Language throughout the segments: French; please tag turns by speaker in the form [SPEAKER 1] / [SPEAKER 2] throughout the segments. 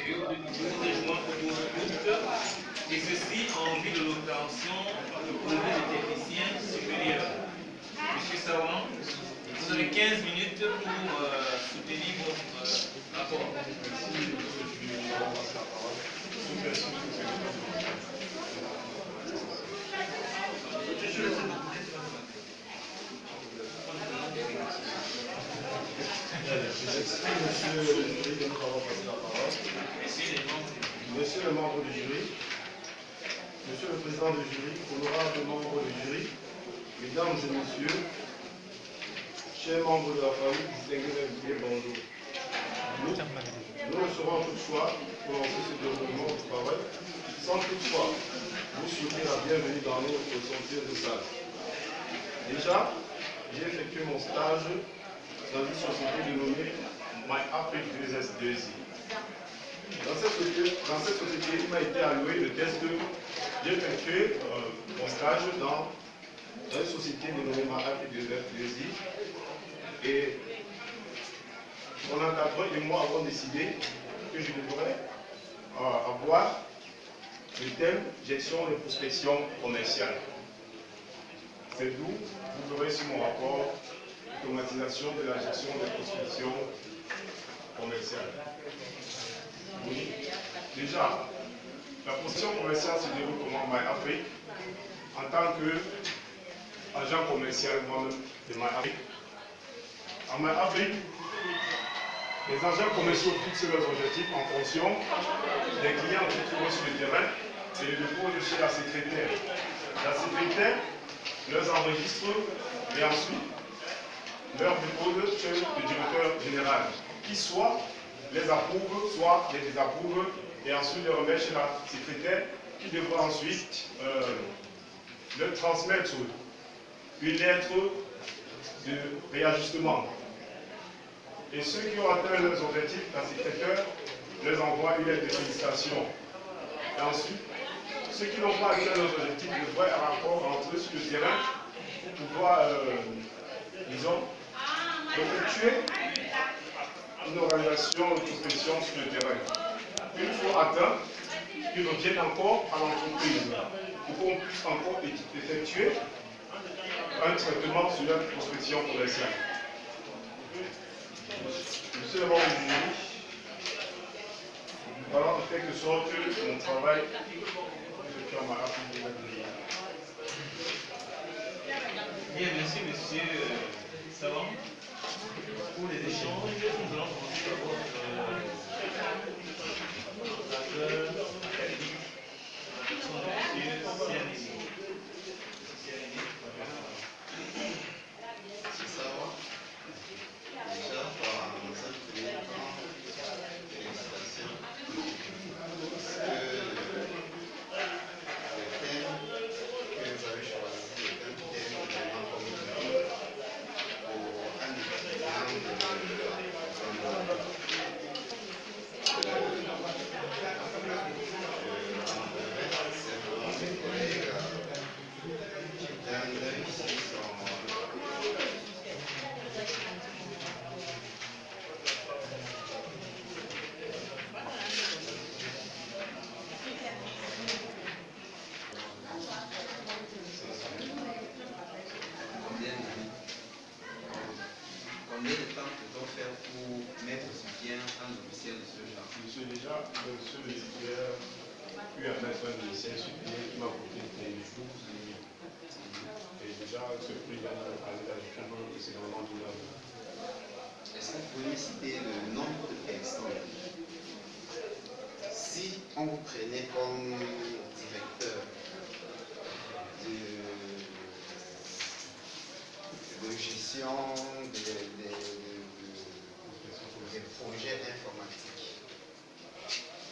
[SPEAKER 1] période du 12 juin au 12 août, et ceci en vue de l'obtention du brevet de technicien supérieur. Monsieur Sawan, vous avez 15 minutes pour soutenir votre rapport.
[SPEAKER 2] Monsieur le membre du jury, Monsieur le président du jury, honorables membres du jury, mesdames et messieurs, chers membres de la famille, distingués invités, bonjour. Nous ne saurons toutefois commencer ce déroulement du travail sans toutefois vous souhaiter la bienvenue dans notre sortie de salle. Déjà, j'ai effectué mon stage dans une société dénommée MyAfrique 2S2I. Dans cette société, il m'a été alloué le test. J'ai effectué mon stage dans une société dénommée MyAfrique 2S2I. Et mon encadreur et moi avons décidé que je devrais avoir le thème gestion et prospection commerciale. C'est d'où vous aurez sur mon rapport automatisation de la gestion de prospection commerciale. Oui. Déjà, la prospection commerciale se déroule comment MyAfrique en tant qu'agent commercial moi-même de MyAfrique. En MyAfrique, les agents commerciaux fixent leurs objectifs en fonction des clients qui trouvent sur le terrain et les déposent chez la secrétaire. La secrétaire les enregistre et ensuite leur dépose chez le directeur général qui soit les approuve, soit les désapprouve et ensuite les remet chez la secrétaire qui devra ensuite leur transmettre une lettre de réajustement. Et ceux qui ont atteint leurs objectifs, la secrétaire les envoie une lettre de félicitations. Et ensuite, ceux qui n'ont pas atteint leurs objectifs devraient un rapport entre eux sur le terrain pour pouvoir, disons, effectuer une organisation de prospection sur le terrain. Une fois atteint, ils reviennent encore à l'entreprise pour qu'on puisse encore effectuer un traitement sur la prospection commerciale. Monsieur le membre du jury, voilà en quelque sorte mon travail effectué en MyAfrique 2S2I.
[SPEAKER 1] Bien, merci monsieur Savant. Pour les échanges, nous allons commencer par votre académique, son monsieur Sianis.
[SPEAKER 3] Monsieur Savant, déjà par nos premier temps, félicitations. Parce que le thème que vous avez choisi est un thème vraiment commun pour un étudiant simplement mes collègues qui donnent ici son combien de temps peut-on faire pour mettre sur pied un logiciel de ce genre?
[SPEAKER 2] Monsieur, déjà, ce logiciel puis à mettre un logiciel supérieur qui m'a coûté 15 jours. Et déjà, ce prix là, je trouve que c'est vraiment durable.
[SPEAKER 3] Est-ce que vous pouvez me citer le nombre de personnes? Si on vous prenait comme directeur de gestion des projets informatiques,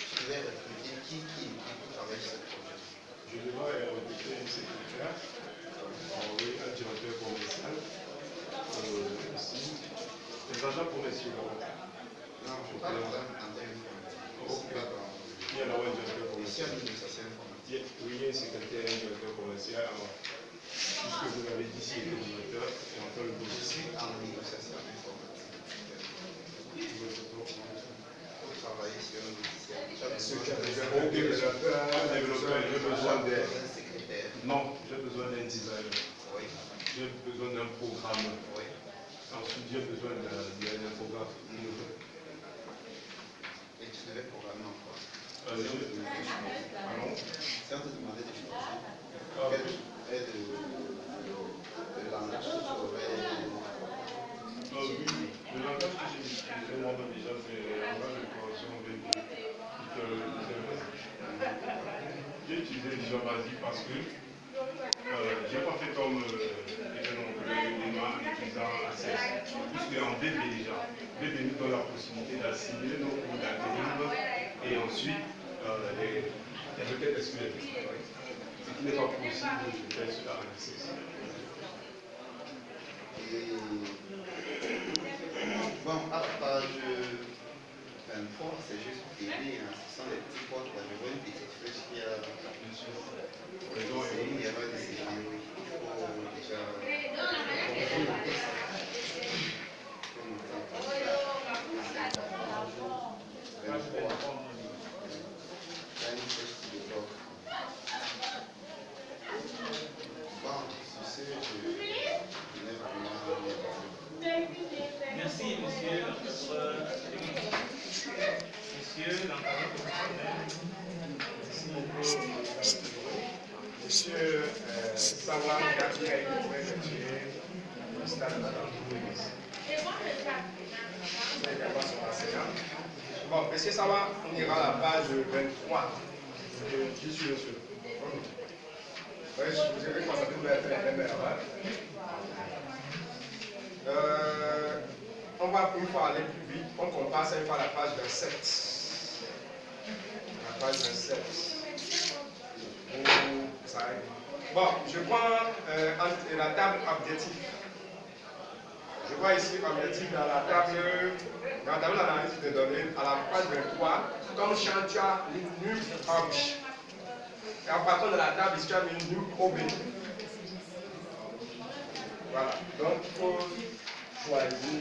[SPEAKER 3] vous devez recruter qui pour travailler sur ce projet?
[SPEAKER 2] Je devrais recruter une secrétaire, oui, un directeur commercial, aussi, des agents commerciaux.
[SPEAKER 3] Non, je parle en termes informatiques.
[SPEAKER 2] Il y a là un directeur commercial.
[SPEAKER 3] Informatique.
[SPEAKER 2] Oui, il y a un secrétaire, un directeur commercial. Alors, puisque vous l'avez dit, c'est le directeur, et encore le
[SPEAKER 3] Je
[SPEAKER 2] dossier.
[SPEAKER 3] suis en négociation informatique. Pour travailler sur un logiciel.
[SPEAKER 2] Est-ce que tu as besoin d'un développeur, j'ai besoin d'un secrétaire? Non, j'ai besoin d'un designer. Oui. J'ai besoin d'un programmeur. Oui. Ensuite, j'ai besoin d'un infographe. Et tu devais programmer en quoi? Pardon? Si on te demandait de choisir, quel est le langage que tu aurais? Oui, le langage que j'ai utilisé moi déjà, c'est le langage de correction VB. J'ai utilisé Visual Basic parce que j'ai pas fait comme Emma en utilisant ACS. Puisque en VB déjà, VB nous donne la possibilité d'assimiler nos cours d'algorithme et ensuite les requêtes SQL. Ce qui n'est pas possible de faire sur la ACS. Bon, à la page 23, c'est juste aider, hein. Ce sont des petits points. Je vois une petite flèche qui a c'est une erreur de CPU. Il faut déjà
[SPEAKER 1] Merci, monsieur l'encadreur. Monsieur l'encadreur professionnel.
[SPEAKER 4] Monsieur Sawa Gatti a été retirer le stade de l'entreprise. C'est également son enseignant. Bon, monsieur Sawa, on ira à la page 23. Je suis monsieur. Oui, je vous ai constaté que vous avez fait la même erreur. On va une fois aller plus vite. On passe une fois à la page 27. La page 27. Bon, je prends la table objectif. Je vois ici objectif dans la table d'analyse de données à la page 23. Comme champ, tu as une num obj. Et en partant de la table, ici tu as une num ob. Voilà. Donc il faut choisir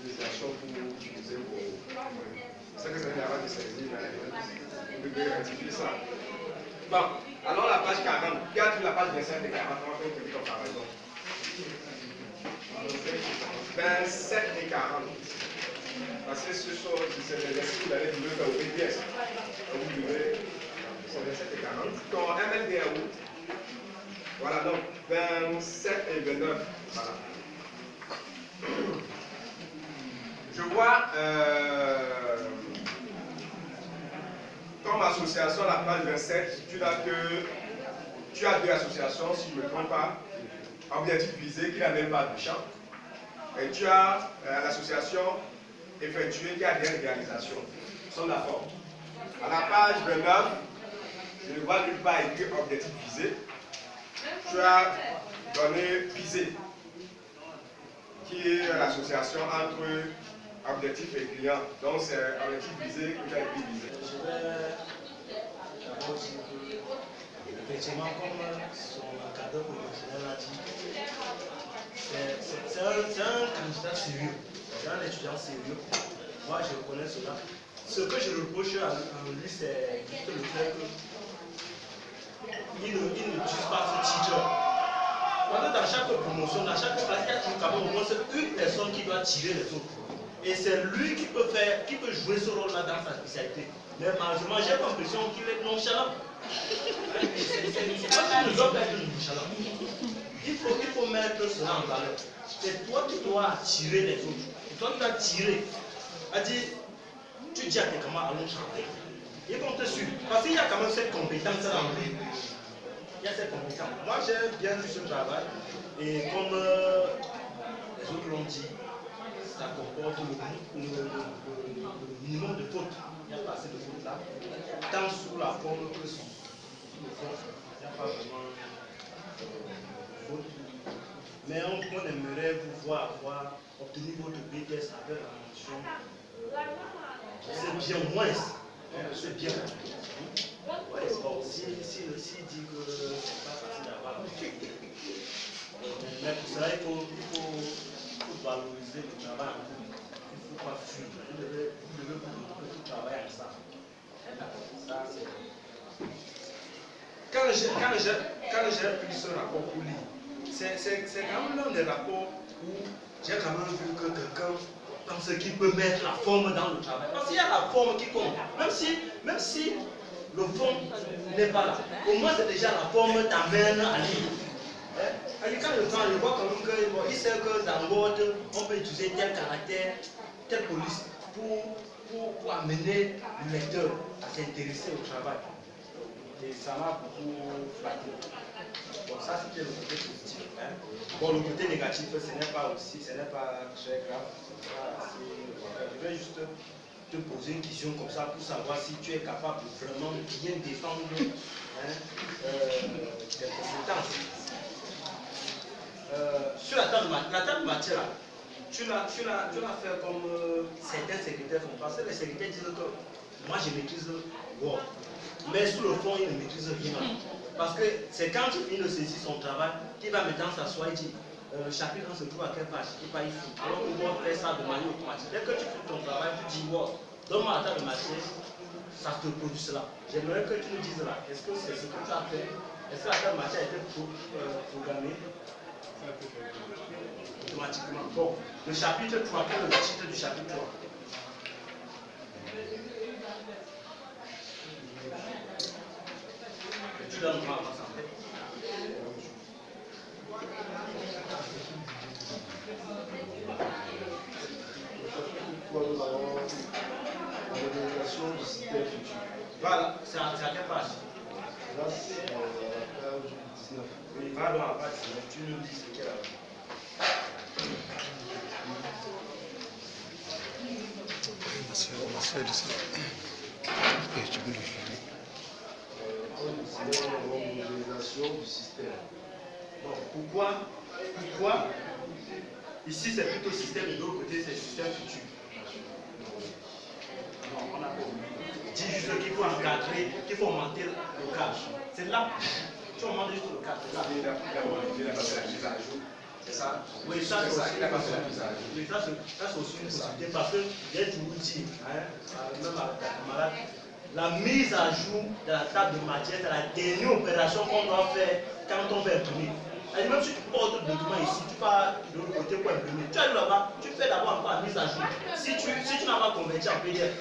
[SPEAKER 4] l'utilisation pour utiliser vos. C'est que c'est une erreur de saisie, mais vous devez rectifier ça. Bon, alors la page 40, qui a trouvé la page 27 et 40, on va faire une petite comparaison. 27 et 40. Parce que ce sont les exercices que vous allez trouver au BTS. Donc vous devez, c'est 27 et 40. Ton MLD est où? Voilà, donc 27 et 29. Voilà. Je vois comme association à la page 27, tu as deux associations, si je ne me trompe pas, objectif visé qui n'a même pas de champ. Et tu as l'association effectuée qui a des réalisations. Sont d'accord. À la page 29, je ne vois nulle part écrit objectif visé. Tu as donné visé, qui est l'association entre objectif et client. Donc c'est objectif visé que tu as écrit visé.
[SPEAKER 5] Je vais d'abord dire que, effectivement, comme son encadreur professionnel l'a dit, c'est un candidat sérieux, c'est un étudiant sérieux. Moi, je reconnais cela. Ce que je reproche à lui, c'est juste le fait qu'il n'utilise pas ce titre. Dans chaque promotion, dans chaque classe, il y a toujours quand même au moins une personne qui doit tirer les autres. Et c'est lui qui peut jouer ce rôle-là dans sa spécialité. Mais malheureusement, j'ai l'impression qu'il est nonchalant. Il ne doit pas être nonchalant. Il faut mettre cela en valeur. C'est toi qui dois attirer les autres. C'est toi qui dois tirer. Tu dis à tes camarades, allons chanter. Ils vont te suivre. Parce qu'il y a quand même cette compétence-là en lui. Il y a cette compétence. Moi, j'ai bien vu ce travail. Et comme les autres l'ont dit, ça comporte le minimum de fautes. Il n'y a pas assez de fautes là. Tant sous la forme que sous le fond. Il n'y a pas vraiment de fautes. Mais on aimerait vous voir obtenir votre BTS avec la mention. C'est bien moins. C'est bien. Ouais, bon, s'il dit que c'est pas facile d'avoir. Mais pour cela, il faut valoriser le travail en groupe. Il ne faut pas fuir. Vous devez tout travailler ensemble. j'ai pris ce rapport pour lire, c'est quand même l'un des rapports où j'ai quand même vu que quelqu'un pense qu'il peut mettre la forme dans le travail. Parce qu'il y a la forme qui compte. Même si le fond n'est pas là, au moins c'est déjà la forme t'amène à lire. Quand le temps, je vois quand même qu'il sait que dans Word, on peut utiliser tel caractère, telle police pour amener le lecteur à s'intéresser au travail. Et ça m'a beaucoup flatté. Bon, ça c'était le côté positif. Hein. Bon, le côté négatif, ce n'est pas très grave. Je vais juste te poser une question comme ça pour savoir si tu es capable de vraiment bien défendre tes compétences. Sur la table de matière, tu l'as fait comme certains secrétaires font. Parce que les secrétaires disent que moi je maîtrise Word. Mais sous le fond, il ne maîtrise rien. Parce que c'est quand il finit de saisir son travail qu'il va maintenant s'asseoir et dire le chapitre 1 se trouve à quelle page, il n'est pas ici. Alors que Word fait ça de manière automatique. Dès que tu fais ton travail, tu dis Word, donne-moi la table de matière, ça te produit cela. J'aimerais que tu nous dises là, est-ce que c'est ce que tu as fait? Est-ce que la table de matière a été programmée automatiquement? Bon, le chapitre 3, quel est le titre du chapitre 3? Tu donnes moi avant ça.
[SPEAKER 2] Nous avons l'organisation du système futur.
[SPEAKER 5] Voilà, c'est à quelle page?
[SPEAKER 2] Là, c'est la page 19.
[SPEAKER 5] Oui, va dans la page 19, tu nous dis ce qu'il y a.
[SPEAKER 2] L'organisation du système.
[SPEAKER 5] Bon, pourquoi ici c'est plutôt système et de l'autre côté c'est système futur? Non, on n'a pas oublié. Dis juste qu'il faut encadrer, qu'il faut augmenter le cadre. C'est là. Tu augmentes juste le cadre. C'est ça. Oui, ça c'est aussi une possibilité. Ça c'est aussi une possibilité parce que j'ai toujours dit, même avec ta camarade, la mise à jour de la table de matière, c'est la dernière opération qu'on doit faire quand on veut imprimer. Et même si tu portes le document ici, tu vas de l'autre côté pour imprimer. Tu arrives là-bas, tu fais d'abord encore la mise à jour. Si tu n'as pas converti en PDF,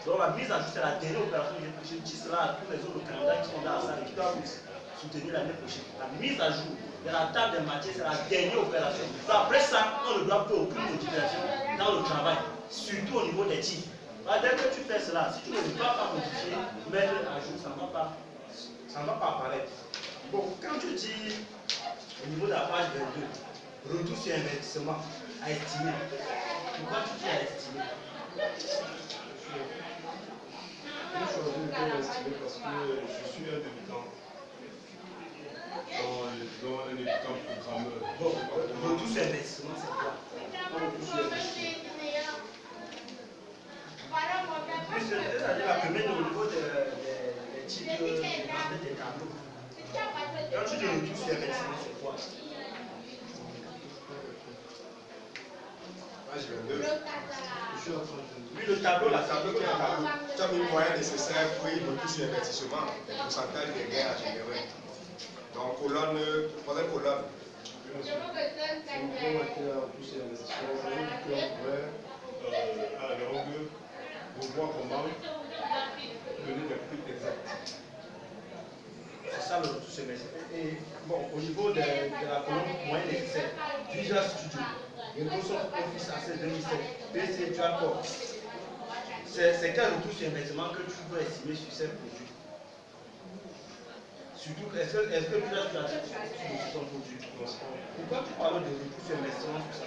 [SPEAKER 5] donc la mise à jour, c'est la dernière opération. Je dis cela à tous les autres candidats qui sont dans la salle et qui doivent soutenir l'année prochaine. La mise à jour de la table de matière, c'est la dernière opération. Donc après ça, on ne doit faire aucune modification dans le travail, surtout au niveau des titres. Dès que tu fais cela, si tu ne veux pas modifier, mettre à jour, ça ne va pas apparaître. Bon, quand tu dis au niveau de la page 22, retour sur investissement à estimer, pourquoi tu dis à estimer?
[SPEAKER 2] J'ai choisi de faire estimer parce que je suis un débutant. Donc, un débutant programmeur.
[SPEAKER 5] Bon, retour sur investissement, c'est quoi? Oui, c'est-à-dire la première au niveau des titres des tableaux. Quand tu dis retour sur investissement, c'est quoi?
[SPEAKER 4] Page 22.
[SPEAKER 5] Oui, le tableau, la
[SPEAKER 4] tableau qui est un tableau. Tu as mis le moyen nécessaire pour y retour sur investissement, les pourcentages des gains à générer. Donc, colonne, troisième colonne.
[SPEAKER 2] C'est un point marqué à tous ces investissements. On pourrait, à la longue, revoir comment donner des prix exacts.
[SPEAKER 5] C'est ça le retour sur investissement. Et bon, au niveau de la colonne moyen nécessaire, Visual Studio, Microsoft Office AC 2007, PC Dual Core. C'est quel retour sur investissement que tu dois estimer sur ces produits? Surtout, est-ce que tu as sur ton produit? Pourquoi tu parles de retour sur investissement sur ça?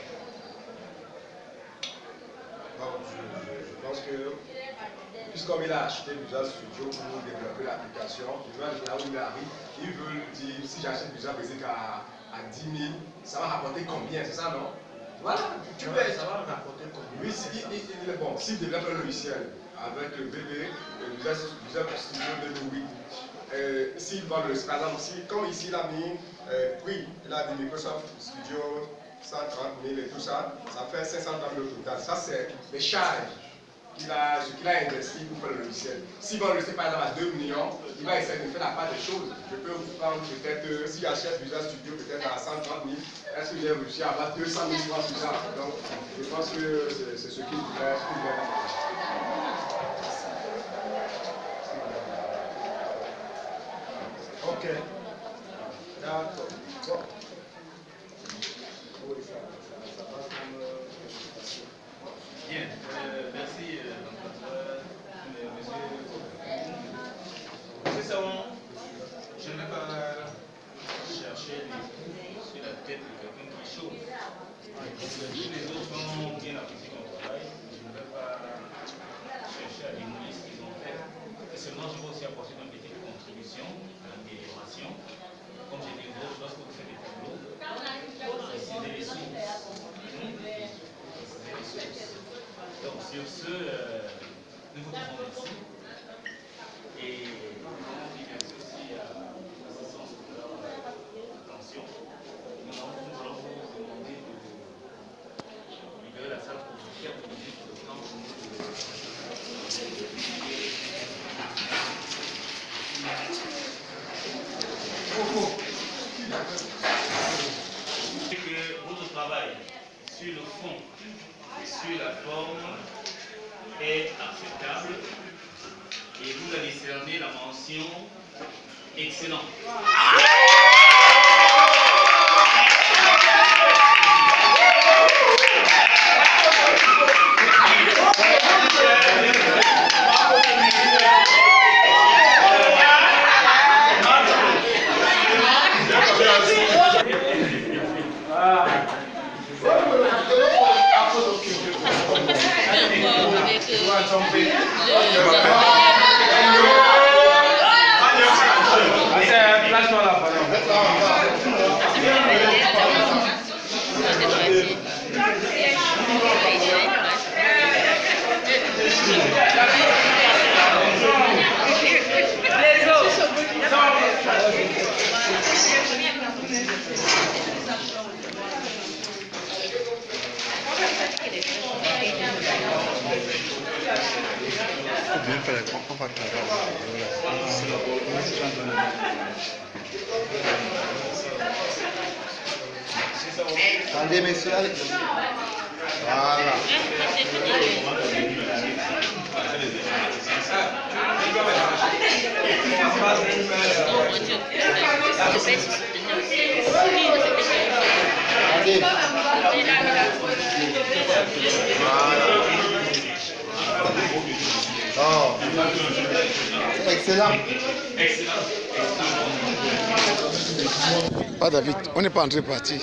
[SPEAKER 4] Je pense que, puisqu'on a acheté Visual Studio pour développer l'application, là où il arrive, il veut dire si j'achète Visual Basic à 10 000, ça va rapporter combien? C'est ça, non? Voilà, tu peux.
[SPEAKER 5] Ça va rapporter combien?
[SPEAKER 4] Oui, s'il développe un logiciel avec le VB, le Visual Studio 2008, s'il vend le, par exemple, comme ici il a mis prix, il a dit Microsoft Studio 130 000 et tout ça, ça fait 500 000 au total. Ça, c'est les charges. ce qu'il a investi pour faire le logiciel. S'il va rester par exemple à 2 millions, il va essayer de faire la part des choses. Je peux vous prendre peut-être, si j'achète Visual Studio peut-être à 130 000, est-ce que j'ai réussi à avoir 200 000 francs sur ça? Donc, je pense que c'est ce qu'il voulait faire.
[SPEAKER 5] Ok. D'accord. Bon.
[SPEAKER 1] Bien, merci, monsieur Savon. Je ne vais pas chercher sur la tête de quelqu'un qui chauffe. Tous les autres ont bien apprécié mon travail. Je ne vais pas chercher à démolir ce qu'ils ont fait. Et seulement, je veux aussi apporter une petite contribution à l'amélioration. Comme j'ai dit, lorsque vous faites des tableaux, précisez les sources. Donc sur ce, nous vous disons merci. Et merci aussi à l'assistance de leur attention. Nous allons vous demander de libérer la salle pour quelques minutes de temps pour nous que votre travail sur le fond et sur la forme est acceptable et vous allez décerner la mention excellent.
[SPEAKER 3] Attendez, messieurs. Voilà. Oh. Excellent.
[SPEAKER 6] Ah David, on n'est pas entré parti.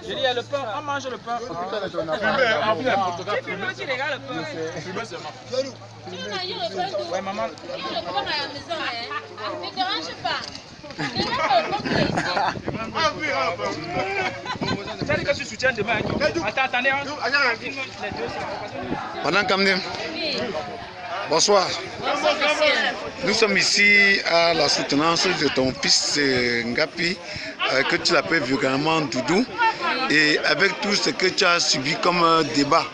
[SPEAKER 7] J'ai dit, il y a le pain, on mange le pain. Ouais, maman.
[SPEAKER 8] Ne dérange pas.
[SPEAKER 7] Tu as dit que tu soutiens demain. Attendez.
[SPEAKER 6] Madame Kamdem, bonsoir. Nous sommes ici à la soutenance de ton fils Ngapi, que tu l'appelles vulgairement Doudou. Et avec tout ce que tu as subi comme débat,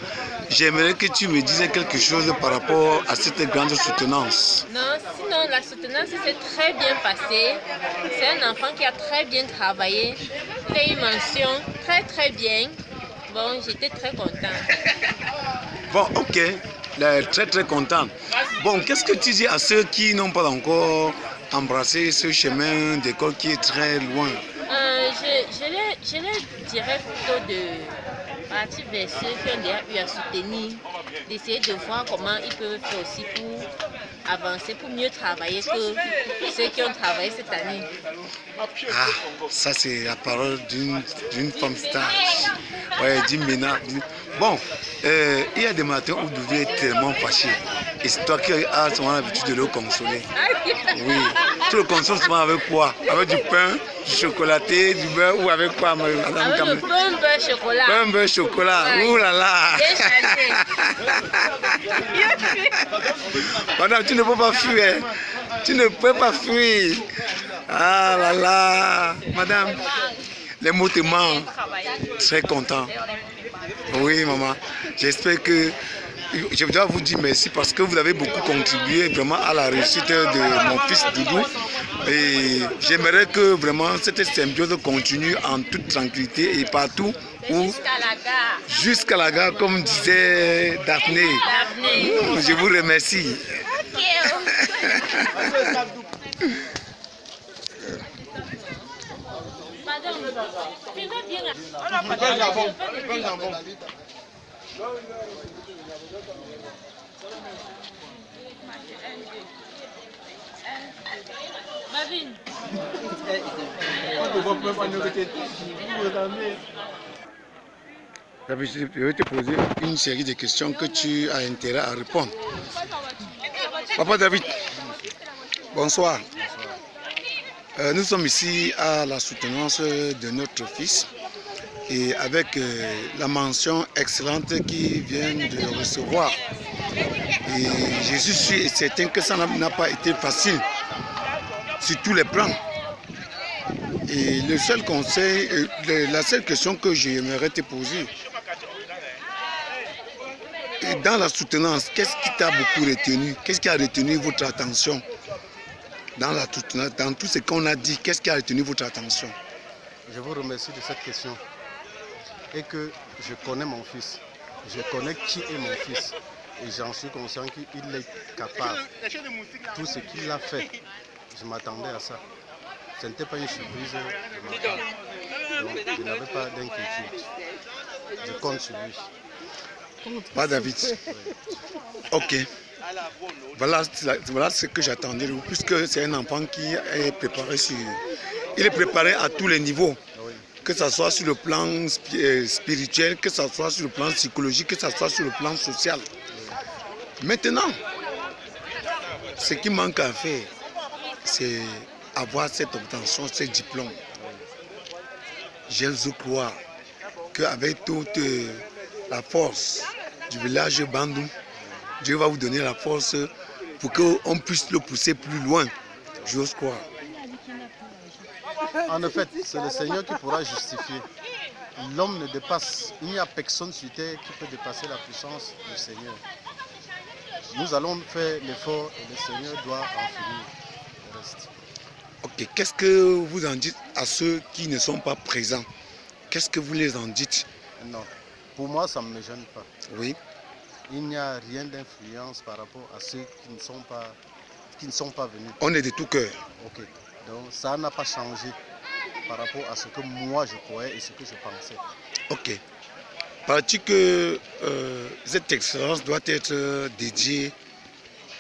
[SPEAKER 6] j'aimerais que tu me dises quelque chose par rapport à cette grande soutenance.
[SPEAKER 8] Non, sinon la soutenance s'est très bien passée. C'est un enfant qui a très bien travaillé. Il a eu une mention très bien. Bon, j'étais très contente.
[SPEAKER 6] Bon, ok, très content. Bon, qu'est-ce que tu dis à ceux qui n'ont pas encore embrassé ce chemin d'école qui est très loin?
[SPEAKER 8] Je les dirais plutôt de partir vers ceux qui ont déjà eu à soutenir, d'essayer de voir comment ils peuvent faire aussi pour avancer, pour mieux travailler que ceux qui ont travaillé cette année.
[SPEAKER 6] Ah, ça c'est la parole d'une femme stage. Ouais, d'une ménage. Bon, il y a des matins où Doudou est tellement fâché. Et c'est toi qui as l'habitude de le consoler. Oui. Tu le consommes souvent avec quoi? Avec du pain, du chocolaté, du beurre ou avec quoi, madame
[SPEAKER 8] Avec
[SPEAKER 6] Kamel?
[SPEAKER 8] le pain, beurre, chocolat.
[SPEAKER 6] Pain, beurre, chocolat.
[SPEAKER 8] Ouais.
[SPEAKER 6] Ouh là là.
[SPEAKER 8] Bien chargé.
[SPEAKER 6] Madame, tu ne peux pas fuir. Tu ne peux pas fuir. Ah là là. Madame, les mots te manquent. Très content. Oui, maman. J'espère que... Je dois vous dire merci parce que vous avez beaucoup contribué vraiment à la réussite de mon fils Doudou. Et j'aimerais que vraiment cette symbiose continue en toute tranquillité et partout où...
[SPEAKER 8] Jusqu'à la gare.
[SPEAKER 6] Jusqu'à la gare, comme disait Daphné. Je vous remercie.
[SPEAKER 8] Ok. Madame, tu vas bien. Marine.
[SPEAKER 6] Je vais te poser une série de questions que tu as intérêt à répondre. Papa David, bonsoir. Nous sommes ici à la soutenance de notre fils et avec la mention excellente qu'il vient de recevoir. Et je suis sûr et certain que ça n'a pas été facile sur tous les plans. Et le seul conseil, la seule question que j'aimerais te poser, dans la soutenance, qu'est-ce qui t'a beaucoup retenu? Qu'est-ce qui a retenu votre attention? Dans tout ce qu'on a dit, qu'est-ce qui a retenu votre attention?
[SPEAKER 3] Je vous remercie de cette question. Et que je connais mon fils. Je connais qui est mon fils. Et j'en suis conscient qu'il est capable. Tout ce qu'il a fait, je m'attendais à ça. Ce n'était pas une surprise de ma part. Donc, je n'avais pas d'inquiétude. Je compte sur lui.
[SPEAKER 6] Pas David. Ok. Voilà ce que j'attendais, puisque c'est un enfant qui est préparé il est préparé à tous les niveaux. Que ce soit sur le plan spirituel, que ce soit sur le plan psychologique, que ce soit sur le plan social. Maintenant, ce qui manque à faire, c'est avoir cette obtention, ce diplôme. Je crois qu'avec toute la force du village Bandou, Dieu va vous donner la force pour qu'on puisse le pousser plus loin. J'ose croire.
[SPEAKER 3] En effet, c'est le Seigneur qui pourra justifier. L'homme ne dépasse, il n'y a personne sur terre qui peut dépasser la puissance du Seigneur. Nous allons faire l'effort et le Seigneur doit en finir le reste.
[SPEAKER 6] Ok, qu'est-ce que vous en dites à ceux qui ne sont pas présents? Qu'est-ce que vous les en dites?
[SPEAKER 3] Non, pour moi ça ne me gêne pas.
[SPEAKER 6] Oui.
[SPEAKER 3] Il n'y a rien d'influence par rapport à ceux qui ne sont pas venus.
[SPEAKER 6] On est de tout cœur.
[SPEAKER 3] Ok, donc ça n'a pas changé par rapport à ce que moi je croyais et ce que je pensais.
[SPEAKER 6] Ok. Paraît-il que cette excellence doit être dédiée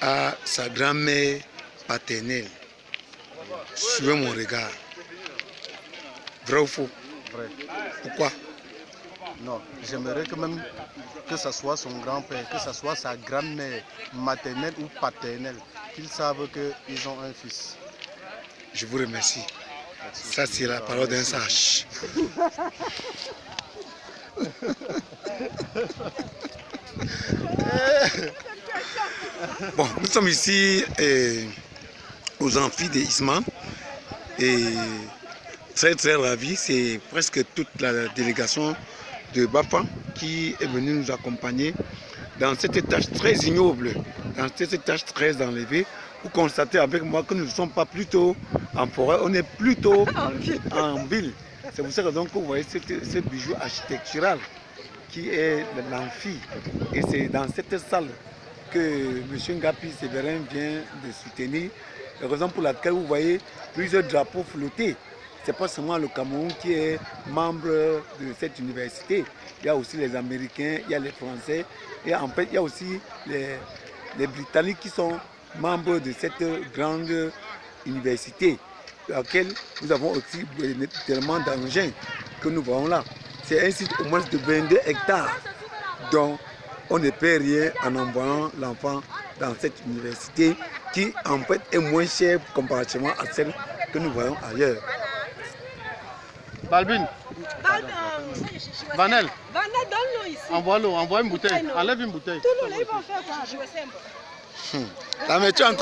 [SPEAKER 6] à sa grand-mère paternelle? Suivez mon regard. Vrai ou faux?
[SPEAKER 3] Vrai.
[SPEAKER 6] Pourquoi?
[SPEAKER 3] Non, j'aimerais que même que ce soit son grand-père, que ce soit sa grand-mère maternelle ou paternelle, qu'ils savent qu'ils ont un fils.
[SPEAKER 6] Je vous remercie. Ça, c'est la parole d'un sage. Bon, nous sommes ici aux amphis d'Isma et très ravis. C'est presque toute la délégation de Bapa qui est venue nous accompagner dans cette tâche très ignoble, dans cette tâche très enlevée. Vous constatez avec moi que nous ne sommes pas plutôt en forêt, on est plutôt en ville. C'est pour cette raison que vous voyez ce bijou architectural qui est l'amphi. Et c'est dans cette salle que M. Ngapi Séverin vient de soutenir. La raison pour laquelle vous voyez plusieurs drapeaux flottés. Ce n'est pas seulement le Cameroun qui est membre de cette université. Il y a aussi les Américains, il y a les Français. Et en fait, il y a aussi les Britanniques qui sont membres de cette grande université, dans laquelle nous avons aussi tellement d'engins que nous voyons là. C'est un site au moins de 22 hectares, dont on ne paie rien en envoyant l'enfant dans cette université qui en fait est moins chère comparativement à celle que nous voyons ailleurs.
[SPEAKER 3] Balbine, Vanel,
[SPEAKER 9] donne-le ici.
[SPEAKER 3] envoie une bouteille, enlève une bouteille.
[SPEAKER 9] Tout le monde, ils vont faire quoi? Jouer simple.
[SPEAKER 6] Là, mais tu es en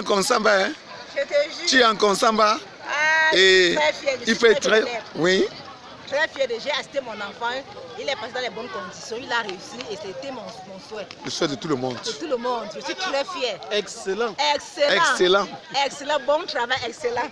[SPEAKER 6] consamba, hein?
[SPEAKER 9] Je te jure.
[SPEAKER 6] Tu es en consamba. Et
[SPEAKER 9] très fier,
[SPEAKER 6] il fait très... Oui.
[SPEAKER 9] Très fier de j'ai assisté mon enfant. Il est passé dans les bonnes conditions. Il a réussi et c'était mon souhait.
[SPEAKER 6] Le souhait de tout le monde.
[SPEAKER 9] De tout le monde. Je suis très fier.
[SPEAKER 3] Excellent.
[SPEAKER 9] Excellent.
[SPEAKER 6] Excellent.
[SPEAKER 9] Excellent. Bon travail, excellent.